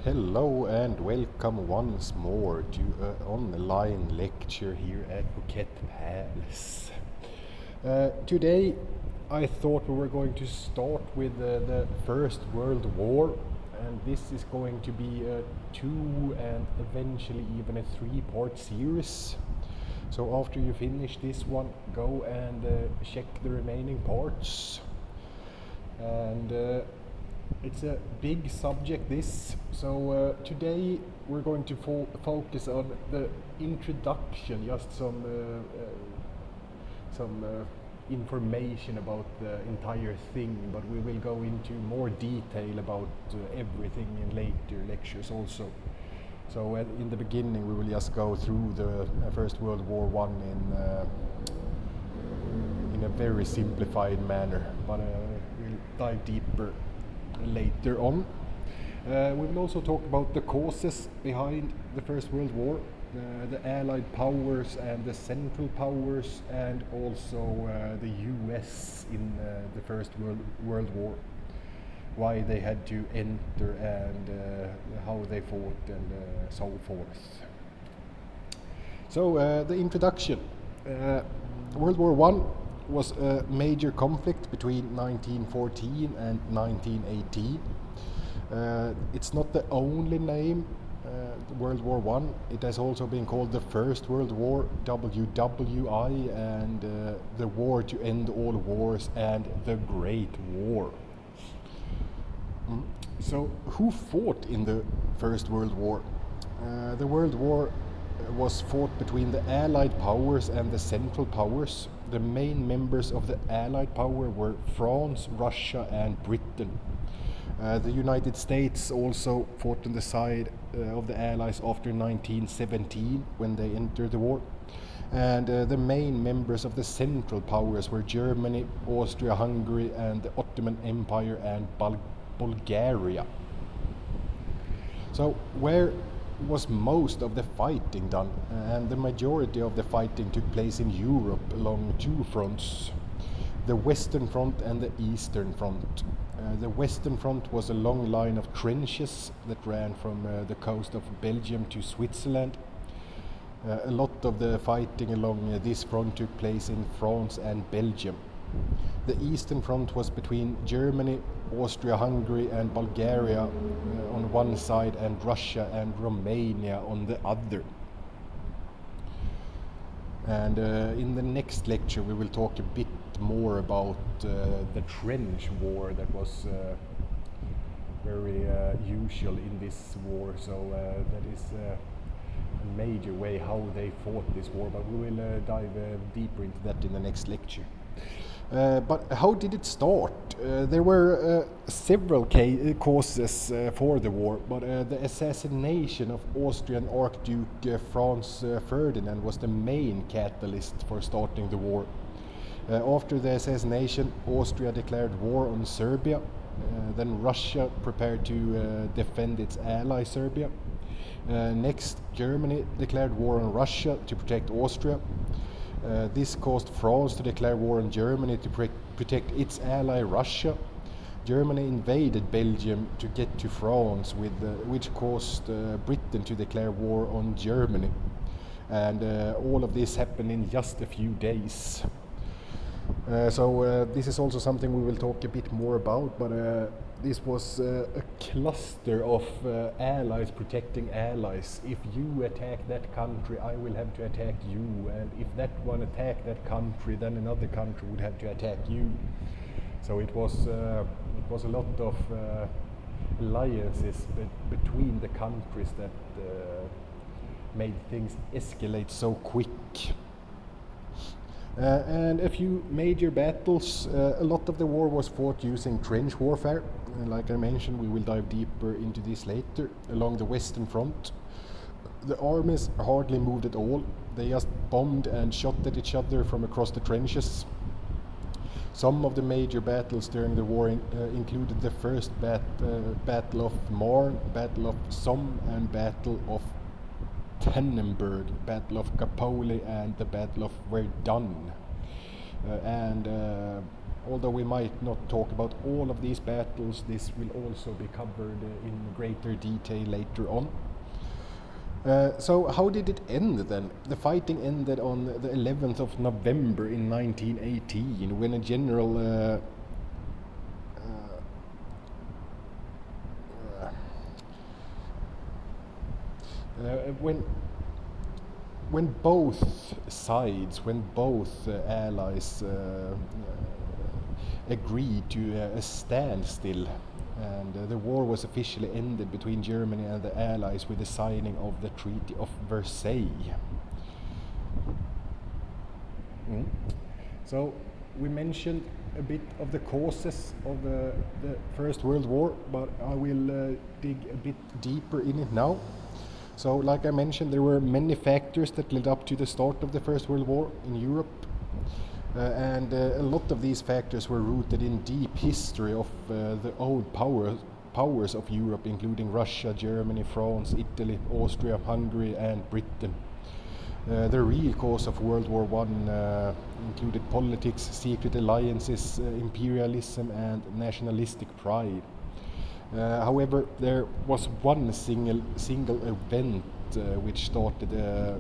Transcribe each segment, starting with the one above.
Hello and welcome once more to an online lecture here at Bouquet Palace. Today I thought we were going to start with the First World War, and this is going to be a 2 and eventually even a 3-part series. So after you finish this one, go and check the remaining parts. And it's a big subject, this. So today we're going to focus on the introduction, just some information about the entire thing, but we will go into more detail about everything in later lectures also. So in the beginning we will just go through the First World War One in a very simplified manner, but we'll dive deeper later on. We will also talk about the causes behind the First World War, the Allied powers and the Central powers, and also the US in the First World War, why they had to enter and how they fought and so forth. So the introduction. World War One was a major conflict between 1914 and 1918. It's not the only name, World War One. It has also been called the First World War, WWI, and the War to End All Wars, and the Great War. So who fought in the First World War? The World War was fought between the Allied powers and the Central powers. The main members of the Allied power were France, Russia, and Britain. The United States also fought on the side of the Allies after 1917, when they entered the war. And the main members of the Central powers were Germany, Austria-Hungary, and the Ottoman Empire, and Bulgaria. So where was most of the fighting done? And the majority of the fighting took place in Europe along two fronts, the Western Front and the Eastern Front. The Western Front was a long line of trenches that ran from the coast of Belgium to Switzerland. A lot of the fighting along this front took place in France and Belgium. The Eastern Front was between Germany, Austria-Hungary, and Bulgaria on one side, and Russia and Romania on the other. And in the next lecture we will talk a bit more about the trench war that was very usual in this war. So that is a major way how they fought this war, but we will dive deeper into that in the next lecture. But how did it start? There were several causes for the war, but the assassination of Austrian Archduke Franz Ferdinand was the main catalyst for starting the war. After the assassination, Austria declared war on Serbia. Then Russia prepared to defend its ally Serbia. Next, Germany declared war on Russia to protect Austria. This caused France to declare war on Germany to protect its ally Russia. Germany invaded Belgium to get to France, which caused Britain to declare war on Germany. And all of this happened in just a few days. So this is also something we will talk a bit more about, but this was a cluster of allies protecting allies. If you attack that country, I will have to attack you, and if that one attacked that country, then another country would have to attack you. So it was a lot of alliances between the countries that made things escalate so quick. And a few major battles. A lot of the war was fought using trench warfare. Like I mentioned, we will dive deeper into this later. Along the Western Front, the armies hardly moved at all. They just bombed and shot at each other from across the trenches. Some of the major battles during the war included the first Battle of Marne, Battle of Somme, and Battle of Tannenberg, Battle of Gallipoli, and the Battle of Verdun. and although we might not talk about all of these battles, this will also be covered in greater detail later on. So how did it end then? The fighting ended on the 11th of November in 1918 when a general when both sides, when both allies agreed to a standstill, and the war was officially ended between Germany and the Allies with the signing of the Treaty of Versailles. So we mentioned a bit of the causes of the First World War, but I will dig a bit deeper in it now. So like I mentioned, there were many factors that led up to the start of the First World War in Europe. And a lot of these factors were rooted in deep history of the old powers of Europe, including Russia, Germany, France, Italy, Austria, Hungary, and Britain. The real cause of World War I included politics, secret alliances, imperialism, and nationalistic pride. However, there was one single event which started a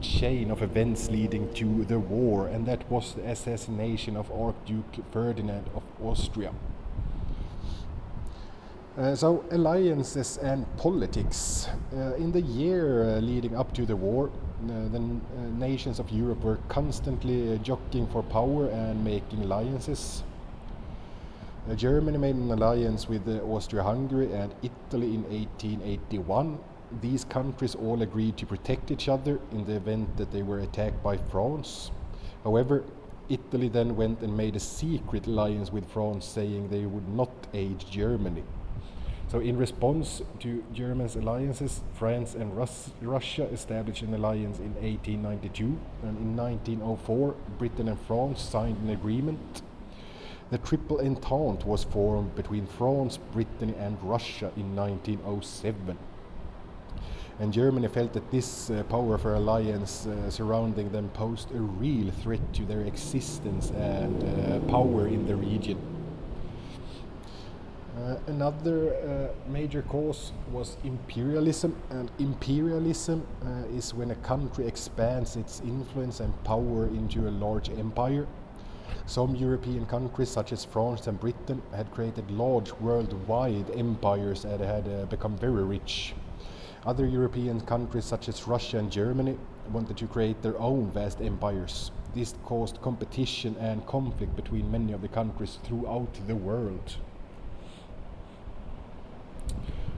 chain of events leading to the war, and that was the assassination of Archduke Ferdinand of Austria. So alliances and politics. In the year leading up to the war, the nations of Europe were constantly jockeying for power and making alliances. Germany made an alliance with Austria-Hungary and Italy in 1881. These countries all agreed to protect each other in the event that they were attacked by France. However, Italy then went and made a secret alliance with France, saying they would not aid Germany. So in response to Germany's alliances, France and Russia established an alliance in 1892, and in 1904 Britain and France signed an agreement. The Triple Entente was formed between France, Britain and Russia in 1907. And Germany felt that this powerful alliance surrounding them posed a real threat to their existence and power in the region. Another major cause was imperialism, and imperialism is when a country expands its influence and power into a large empire. Some European countries, such as France and Britain, had created large worldwide empires and had become very rich. Other European countries, such as Russia and Germany, wanted to create their own vast empires. This caused competition and conflict between many of the countries throughout the world.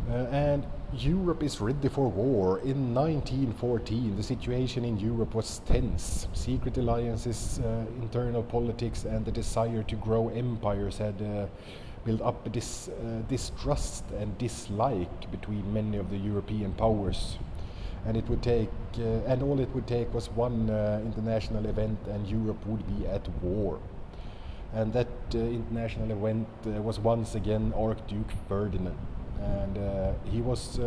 And Europe is ready for war. In 1914, the situation in Europe was tense. Secret alliances, internal politics, and the desire to grow empires had built up this distrust and dislike between many of the European powers. And it would take, and all it would take was one international event, and Europe would be at war. And that international event was once again Archduke Ferdinand. And he was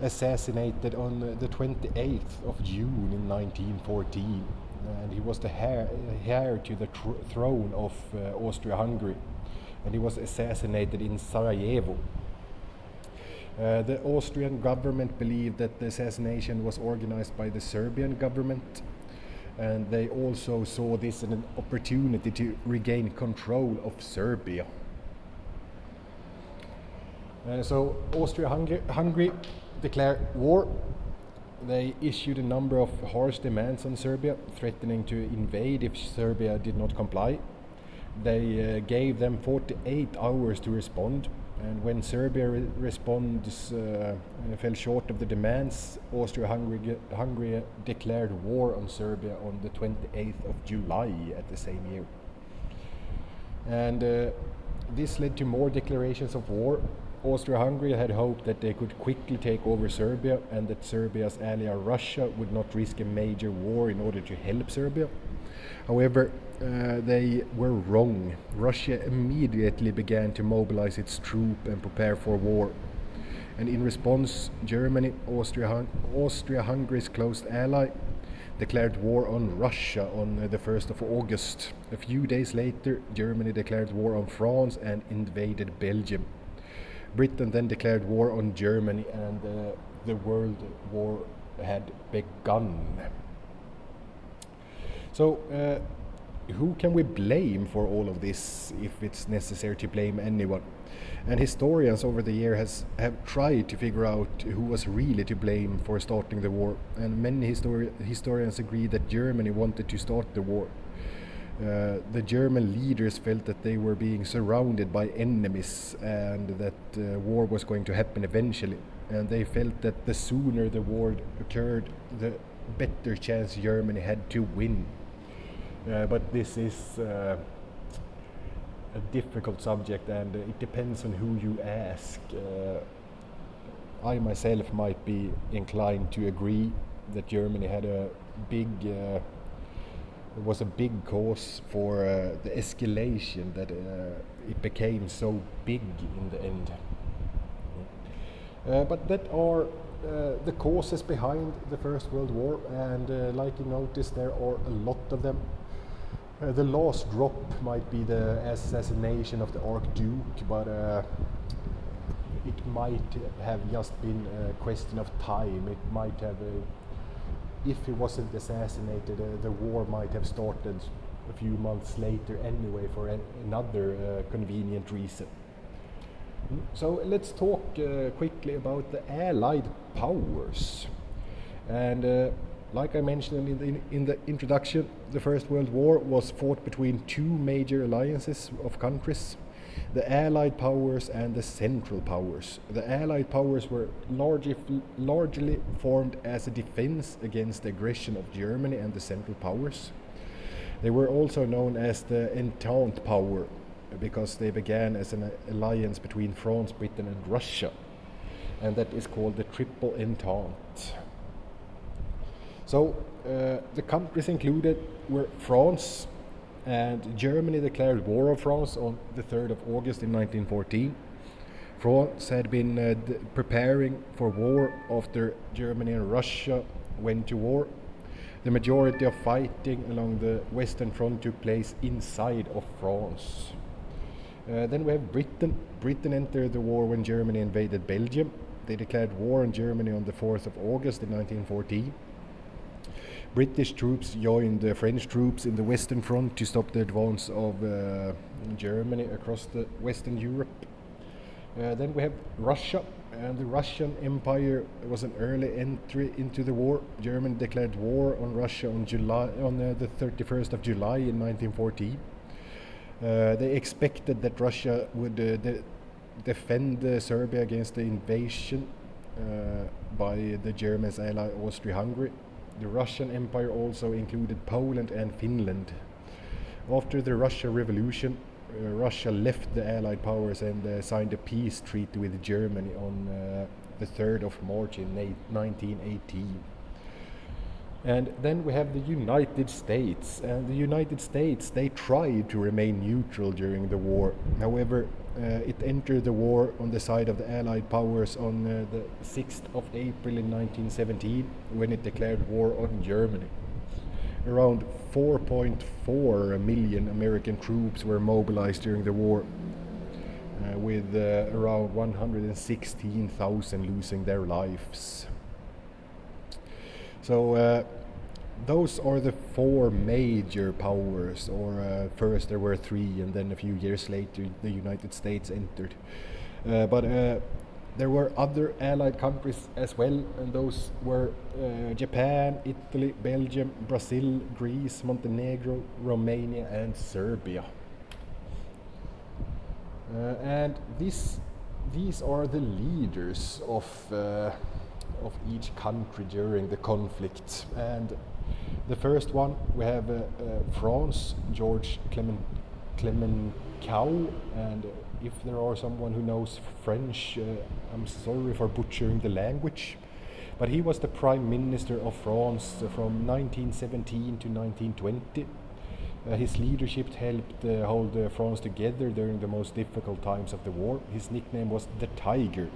assassinated on the 28th of June in 1914, and he was the heir to the throne of Austria-Hungary, and he was assassinated in Sarajevo. The Austrian government believed that the assassination was organized by the Serbian government, and they also saw this as an opportunity to regain control of Serbia. So Austria-Hungary declared war. They issued a number of harsh demands on Serbia, threatening to invade if Serbia did not comply. They gave them 48 hours to respond, and when Serbia responds fell short of the demands, Austria-Hungary declared war on Serbia on the 28th of July at the same year. And this led to more declarations of war. Austria-Hungary had hoped that they could quickly take over Serbia, and that Serbia's ally Russia would not risk a major war in order to help Serbia. However, they were wrong. Russia immediately began to mobilize its troops and prepare for war. And in response, Germany, Austria-Hungary's close ally, declared war on Russia on the 1st of August. A few days later, Germany declared war on France and invaded Belgium. Britain then declared war on Germany, and the World War had begun. So, who can we blame for all of this, if it's necessary to blame anyone? And historians over the years have tried to figure out who was really to blame for starting the war, and many historians agree that Germany wanted to start the war. The German leaders felt that they were being surrounded by enemies and that war was going to happen eventually, and they felt that the sooner the war occurred, the better chance Germany had to win. But this is a difficult subject, and it depends on who you ask. I myself might be inclined to agree that Germany had was a big cause for the escalation, that it became so big in the end. But that are the causes behind the First World War, and like you noticed, there are a lot of them. The last drop might be the assassination of the Archduke, but it might have just been a question of time. It might have, if he wasn't assassinated, the war might have started a few months later anyway, for another convenient reason. So let's talk quickly about the Allied powers. And like I mentioned in the introduction, the First World War was fought between two major alliances of countries, the Allied powers and the Central powers. The Allied powers were largely formed as a defense against the aggression of Germany and the Central powers. They were also known as the Entente power, because they began as an alliance between France, Britain and Russia, and that is called the Triple Entente. So the countries included were France, and Germany declared war on France on the 3rd of August in 1914. France had been preparing for war after Germany and Russia went to war. The majority of fighting along the Western Front took place inside of France. Then we have Britain. Britain entered the war when Germany invaded Belgium. They declared war on Germany on the 4th of August in 1914. British troops joined the French troops in the Western Front to stop the advance of Germany across the Western Europe. Then we have Russia, and the Russian Empire was an early entry into the war. Germany declared war on Russia on the 31st of July in 1914. They expected that Russia would defend Serbia against the invasion by the Germans' ally Austria-Hungary. The Russian Empire also included Poland and Finland. After the Russian Revolution, Russia left the Allied powers and signed a peace treaty with Germany on the 3rd of March in 1918. And then we have the United States. And the United States, they tried to remain neutral during the war. However, it entered the war on the side of the Allied powers on the 6th of April in 1917, when it declared war on Germany. Around 4.4 million American troops were mobilized during the war, with around 116,000 losing their lives. So those are the four major powers, or first there were three, and then a few years later the United States entered. But there were other Allied countries as well, and those were Japan, Italy, Belgium, Brazil, Greece, Montenegro, Romania and Serbia. And these are the leaders of each country during the conflict. And the first one, we have France, George Clemenceau, and if there are someone who knows French, I'm sorry for butchering the language, but he was the Prime Minister of France from 1917 to 1920. His leadership helped hold France together during the most difficult times of the war. His nickname was the Tiger.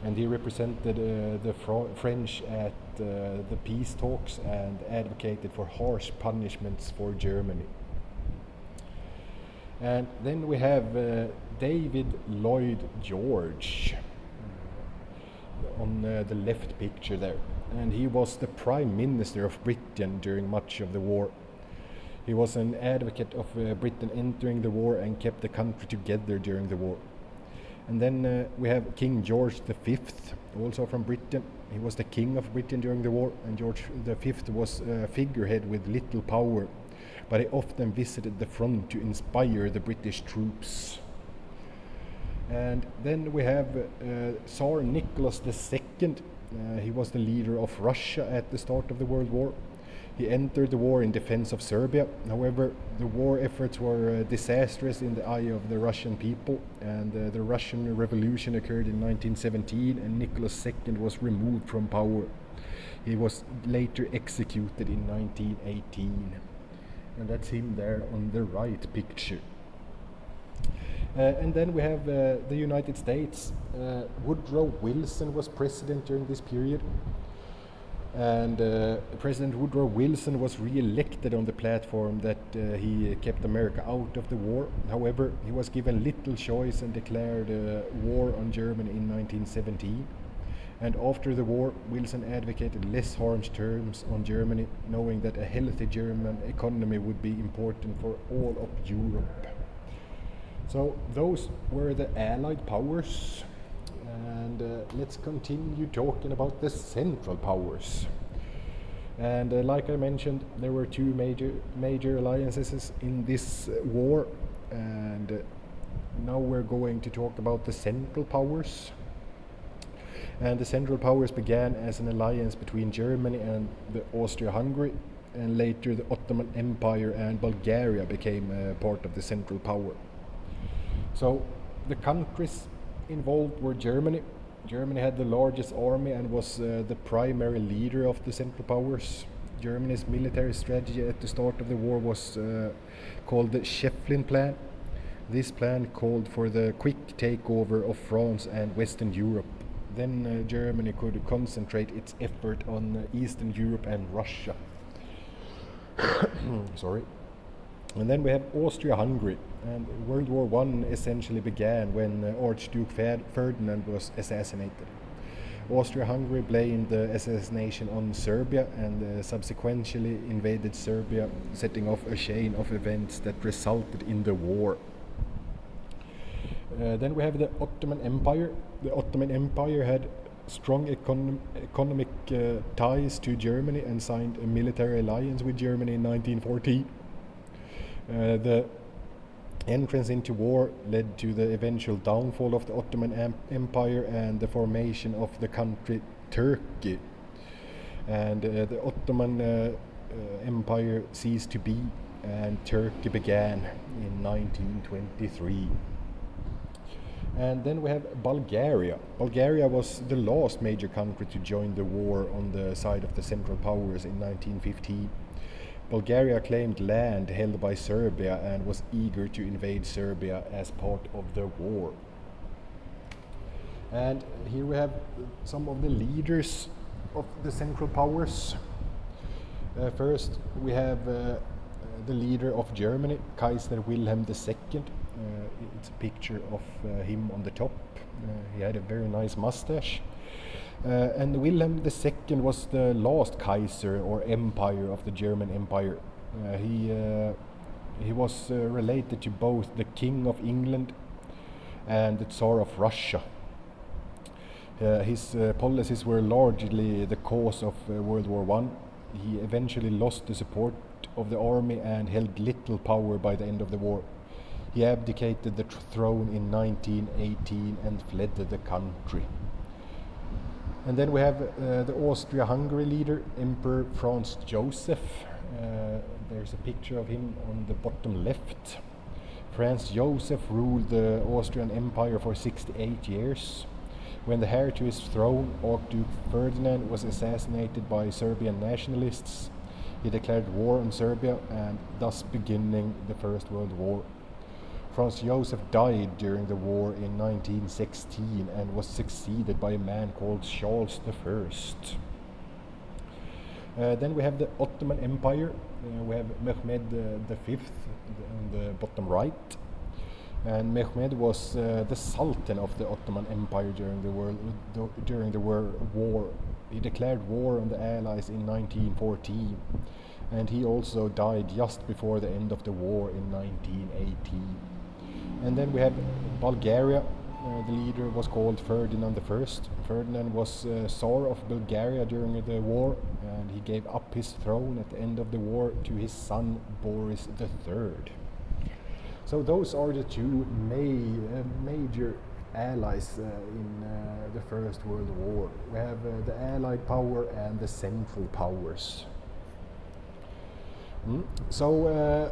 and he represented the French at the peace talks and advocated for harsh punishments for Germany. And then we have David Lloyd George on the left picture there, and he was the Prime Minister of Britain during much of the war. He was an advocate of Britain entering the war and kept the country together during the war. And then we have King George V, also from Britain. He was the king of Britain during the war, and George V was a figurehead with little power, but he often visited the front to inspire the British troops. And then we have Tsar Nicholas II. He was the leader of Russia at the start of the World War. He entered the war in defense of Serbia. However, the war efforts were disastrous in the eye of the Russian people, and the Russian Revolution occurred in 1917, and Nicholas II was removed from power. He was later executed in 1918. And that's him there on the right picture. And then we have the United States. Woodrow Wilson was president during this period. And President Woodrow Wilson was re-elected on the platform that he kept America out of the war. However, he was given little choice and declared war on Germany in 1917. And after the war, Wilson advocated less harsh terms on Germany, knowing that a healthy German economy would be important for all of Europe. So those were the Allied powers. And let's continue talking about the Central Powers. And like I mentioned, there were two major alliances in this war, and now we're going to talk about the Central Powers. And the Central Powers began as an alliance between Germany and the Austria-Hungary, and later the Ottoman Empire and Bulgaria became part of the Central Power. So the countries involved were Germany. Germany had the largest army and was the primary leader of the Central Powers. Germany's military strategy at the start of the war was called the Schäfflin Plan. This plan called for the quick takeover of France and Western Europe. Then Germany could concentrate its effort on Eastern Europe and Russia. Sorry. And then we have Austria-Hungary, and World War I essentially began when Archduke Ferdinand was assassinated. Austria-Hungary blamed the assassination on Serbia and subsequently invaded Serbia, setting off a chain of events that resulted in the war. Then we have the Ottoman Empire. The Ottoman Empire had strong economic ties to Germany and signed a military alliance with Germany in 1914. The entrance into war led to the eventual downfall of the Ottoman Empire and the formation of the country Turkey. And the Ottoman Empire ceased to be, and Turkey began in 1923. And then we have Bulgaria. Bulgaria was the last major country to join the war on the side of the Central Powers in 1915. Bulgaria claimed land held by Serbia and was eager to invade Serbia as part of the war. And here we have some of the leaders of the Central Powers. First, we have the leader of Germany, Kaiser Wilhelm II. It's a picture of him on the top. He had a very nice mustache. And Wilhelm II was the last Kaiser or empire of the German Empire. He was related to both the King of England and the Tsar of Russia. His policies were largely the cause of World War I. He eventually lost the support of the army and held little power by the end of the war. He abdicated the throne in 1918 and fled the country. And then we have the Austria-Hungary leader, Emperor Franz Joseph. There's a picture of him on the bottom left. Franz Joseph ruled the Austrian Empire for 68 years. When the heir to his throne, Archduke Ferdinand, was assassinated by Serbian nationalists, he declared war on Serbia and thus beginning the First World War. Franz Joseph died during the war in 1916 and was succeeded by a man called Charles I. Then we have the Ottoman Empire. We have Mehmed V on the bottom right. And Mehmed was the Sultan of the Ottoman Empire during the war. He declared war on the Allies in 1914, and he also died just before the end of the war in 1918. And then we have Bulgaria. The leader was called Ferdinand I. Ferdinand was Tsar of Bulgaria during the war, and he gave up his throne at the end of the war to his son Boris III. So those are the two major allies in the First World War. We have the Allied power and the Central Powers. So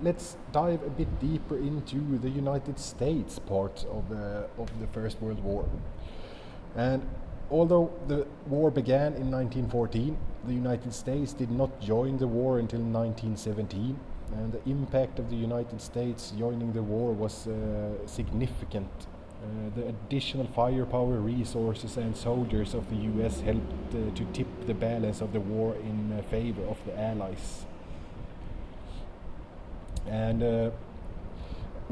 let's dive a bit deeper into the United States part of the First World War. And although the war began in 1914, the United States did not join the war until 1917. And the impact of the United States joining the war was significant. The additional firepower, resources and soldiers of the US helped to tip the balance of the war in favor of the Allies. And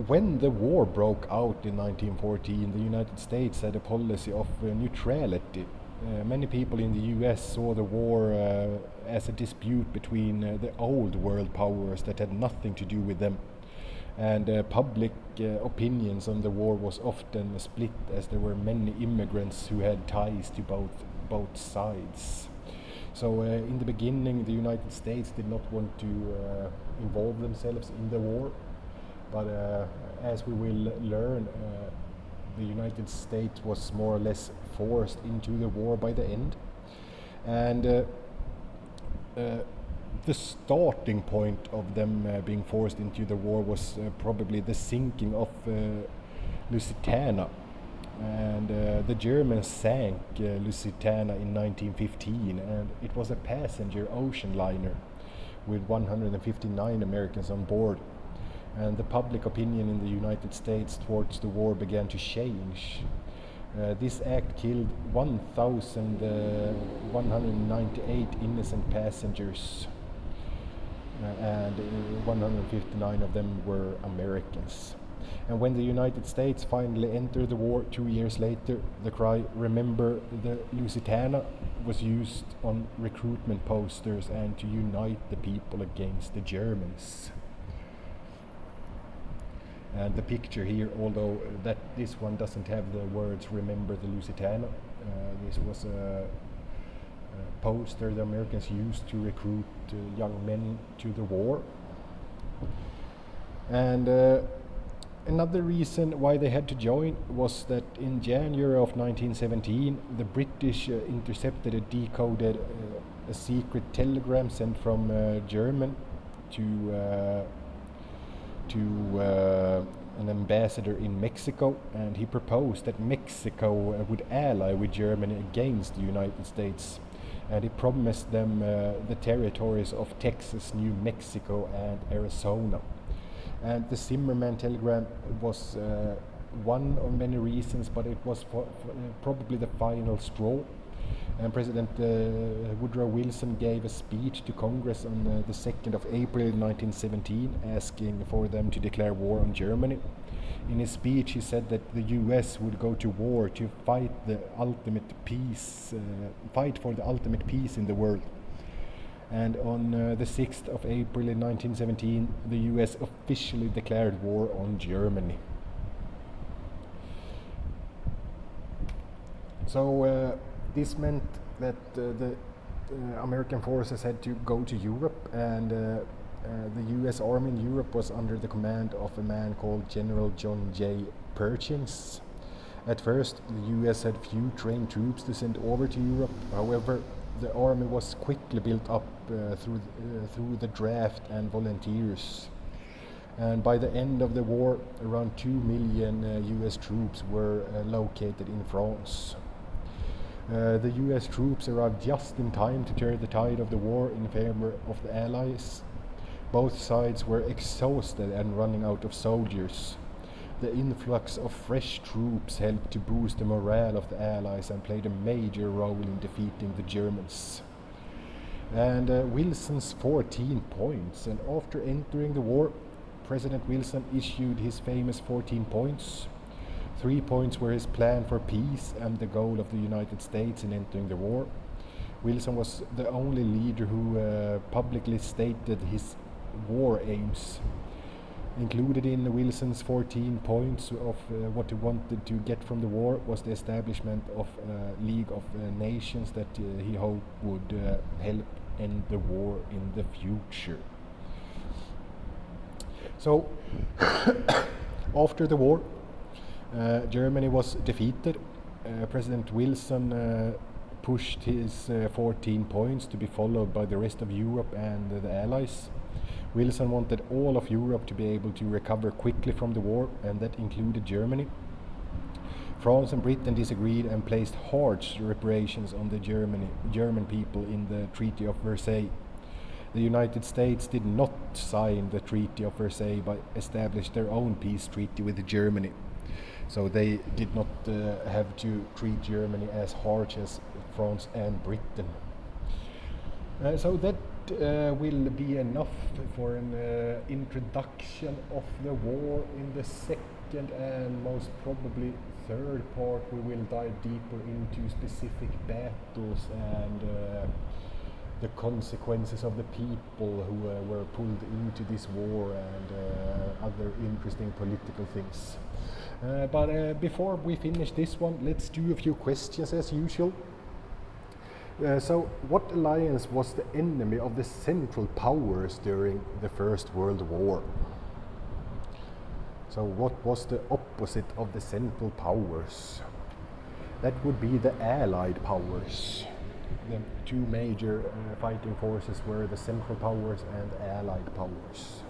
when the war broke out in 1914, the United States had a policy of neutrality. Many people in the US saw the war as a dispute between the old world powers that had nothing to do with them. And public opinions on the war was often split, as there were many immigrants who had ties to both sides. So in the beginning, the United States did not want to involve themselves in the war, but as we will learn, the United States was more or less forced into the war by the end. And the starting point of them being forced into the war was probably the sinking of Lusitania. And the Germans sank Lusitania in 1915, and it was a passenger ocean liner with 159 Americans on board. And the public opinion in the United States towards the war began to change. This act killed 1,198 innocent passengers, and 159 of them were Americans. And when the United States finally entered the war 2 years later, the cry "Remember the Lusitania" was used on recruitment posters and to unite the people against the Germans. And the picture here, although this one doesn't have the words "Remember the Lusitania," this was a poster the Americans used to recruit young men to the war. And another reason why they had to join was that in January of 1917, the British intercepted and decoded a secret telegram sent from German to an ambassador in Mexico, and he proposed that Mexico would ally with Germany against the United States, and he promised them the territories of Texas, New Mexico and Arizona. And the Zimmerman telegram was one of many reasons, but it was probably the final straw. And President Woodrow Wilson gave a speech to Congress on the 2nd of April 1917, asking for them to declare war on Germany. In his speech, he said that the U.S. would go to war to fight for the ultimate peace in the world. And on the 6th of April in 1917, the US officially declared war on Germany. So this meant that the American forces had to go to Europe, and the US Army in Europe was under the command of a man called General John J. Pershing. At first, the US had few trained troops to send over to Europe. However, the army was quickly built up through the draft and volunteers. And by the end of the war, around 2 million US troops were located in France. The US troops arrived just in time to turn the tide of the war in favor of the Allies. Both sides were exhausted and running out of soldiers. The influx of fresh troops helped to boost the morale of the Allies and played a major role in defeating the Germans. And Wilson's 14 points. And after entering the war, President Wilson issued his famous 14 points. 3 points were his plan for peace and the goal of the United States in entering the war. Wilson was the only leader who publicly stated his war aims. Included in Wilson's 14 points of what he wanted to get from the war was the establishment of a League of Nations that he hoped would help end the war in the future. So, after the war, Germany was defeated. President Wilson pushed his 14 points to be followed by the rest of Europe and the Allies. Wilson wanted all of Europe to be able to recover quickly from the war, and that included Germany. France and Britain disagreed and placed harsh reparations on the German people in the Treaty of Versailles. The United States did not sign the Treaty of Versailles but established their own peace treaty with Germany. So they did not have to treat Germany as harsh as France and Britain. So that will be enough for an introduction of the war. In the second and most probably third part, we will dive deeper into specific battles and the consequences of the people who were pulled into this war and other interesting political things. But before we finish this one, let's do a few questions as usual. So, what alliance was the enemy of the Central Powers during the First World War? So, what was the opposite of the Central Powers? That would be the Allied Powers. The two major fighting forces were the Central Powers and Allied Powers.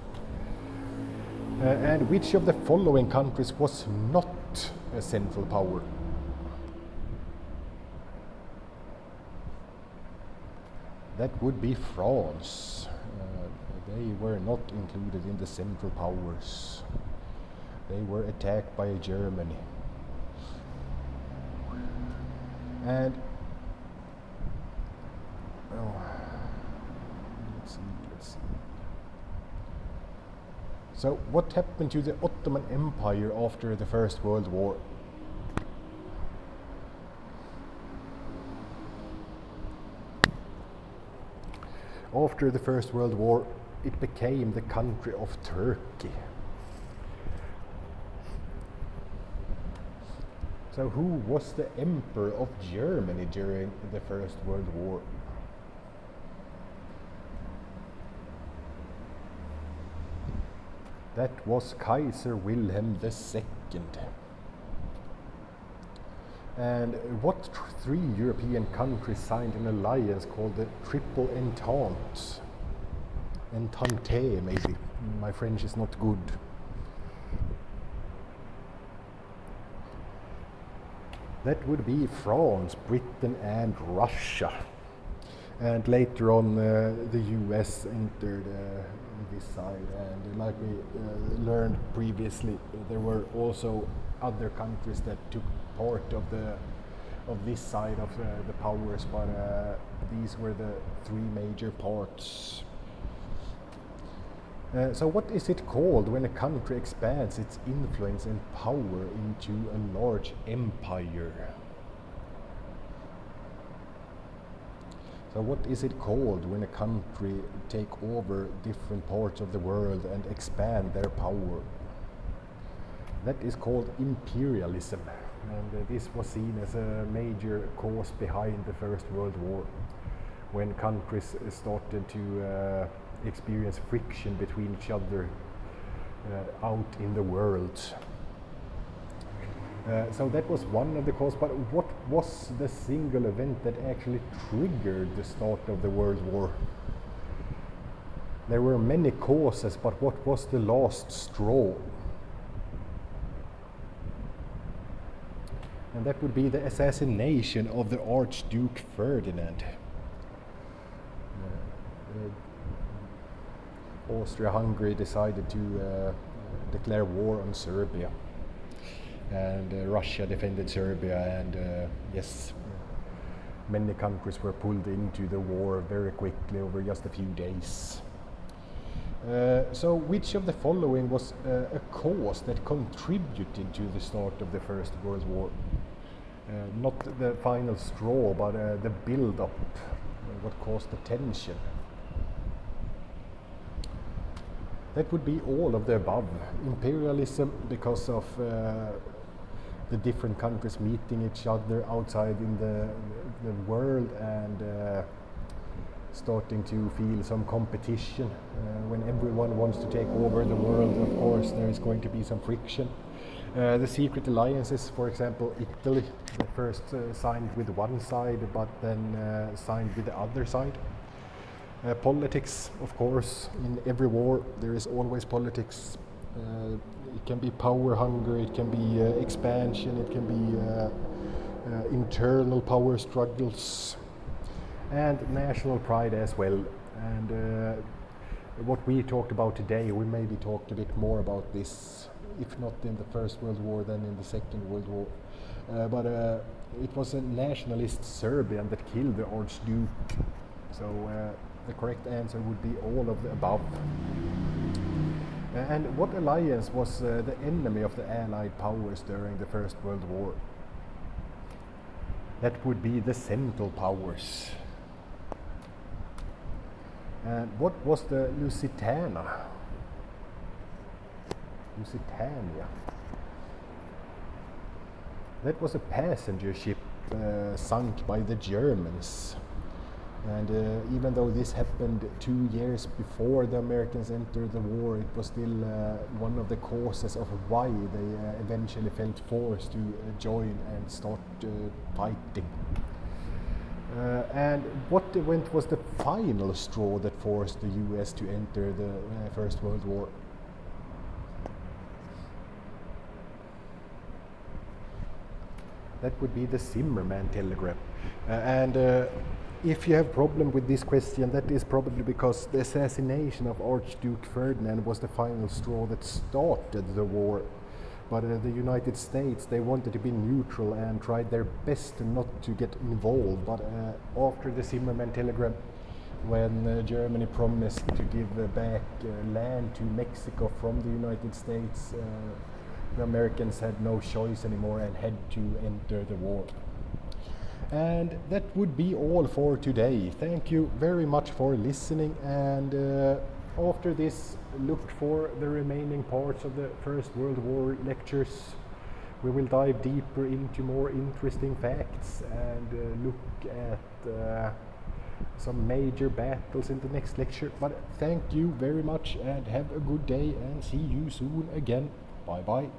And which of the following countries was not a Central Power? That would be France. They were not included in the Central Powers. They were attacked by Germany. And let's see. So, what happened to the Ottoman Empire after the First World War? After the First World War, it became the country of Turkey. So, who was the Emperor of Germany during the First World War? That was Kaiser Wilhelm II. And what three European countries signed an alliance called the Triple Entente? Entente, maybe. My French is not good. That would be France, Britain, and Russia. And later on, the US entered this side. And like we learned previously, there were also other countries that took part of this side of the powers, but these were the three major parts. So what is it called when a country expands its influence and power into a large empire? So what is it called when a country take over different parts of the world and expand their power? That is called imperialism, and this was seen as a major cause behind the First World War, when countries started to experience friction between each other out in the world. So that was one of the causes, but what was the single event that actually triggered the start of the World War? There were many causes, but what was the last straw? And that would be the assassination of the Archduke Ferdinand. Austria-Hungary decided to declare war on Serbia. and Russia defended Serbia, and yes, many countries were pulled into the war very quickly over just a few days. So which of the following was a cause that contributed to the start of the First World War? Not the final straw, but the build-up, what caused the tension. That would be all of the above. Imperialism, because of the different countries meeting each other outside in the world and starting to feel some competition. When everyone wants to take over the world, of course, there is going to be some friction. The secret alliances, for example, Italy, the first signed with one side, but then signed with the other side. Politics, of course, in every war there is always politics. It can be power hunger, it can be expansion, it can be internal power struggles, and national pride as well. And what we talked about today, we maybe talked a bit more about this, if not in the First World War, then in the Second World War. But it was a nationalist Serbian that killed the Archduke. So the correct answer would be all of the above. And what alliance was the enemy of the Allied powers during the First World War? That would be the Central Powers. And what was the Lusitania? That was a passenger ship sunk by the Germans. And even though this happened 2 years before the Americans entered the war, it was still one of the causes of why they eventually felt forced to join and start fighting. And what event was the final straw that forced the US to enter the First World War? That would be the Zimmermann telegram. And if you have problem with this question, that is probably because the assassination of Archduke Ferdinand was the final straw that started the war. But the United States, they wanted to be neutral and tried their best not to get involved. But after the Zimmermann telegram, when Germany promised to give back land to Mexico from the United States, the Americans had no choice anymore and had to enter the war. And that would be all for today. Thank you very much for listening, and after this, look for the remaining parts of the First World War lectures. We will dive deeper into more interesting facts and look at some major battles in the next lecture. But thank you very much and have a good day, and see you soon again. Bye bye.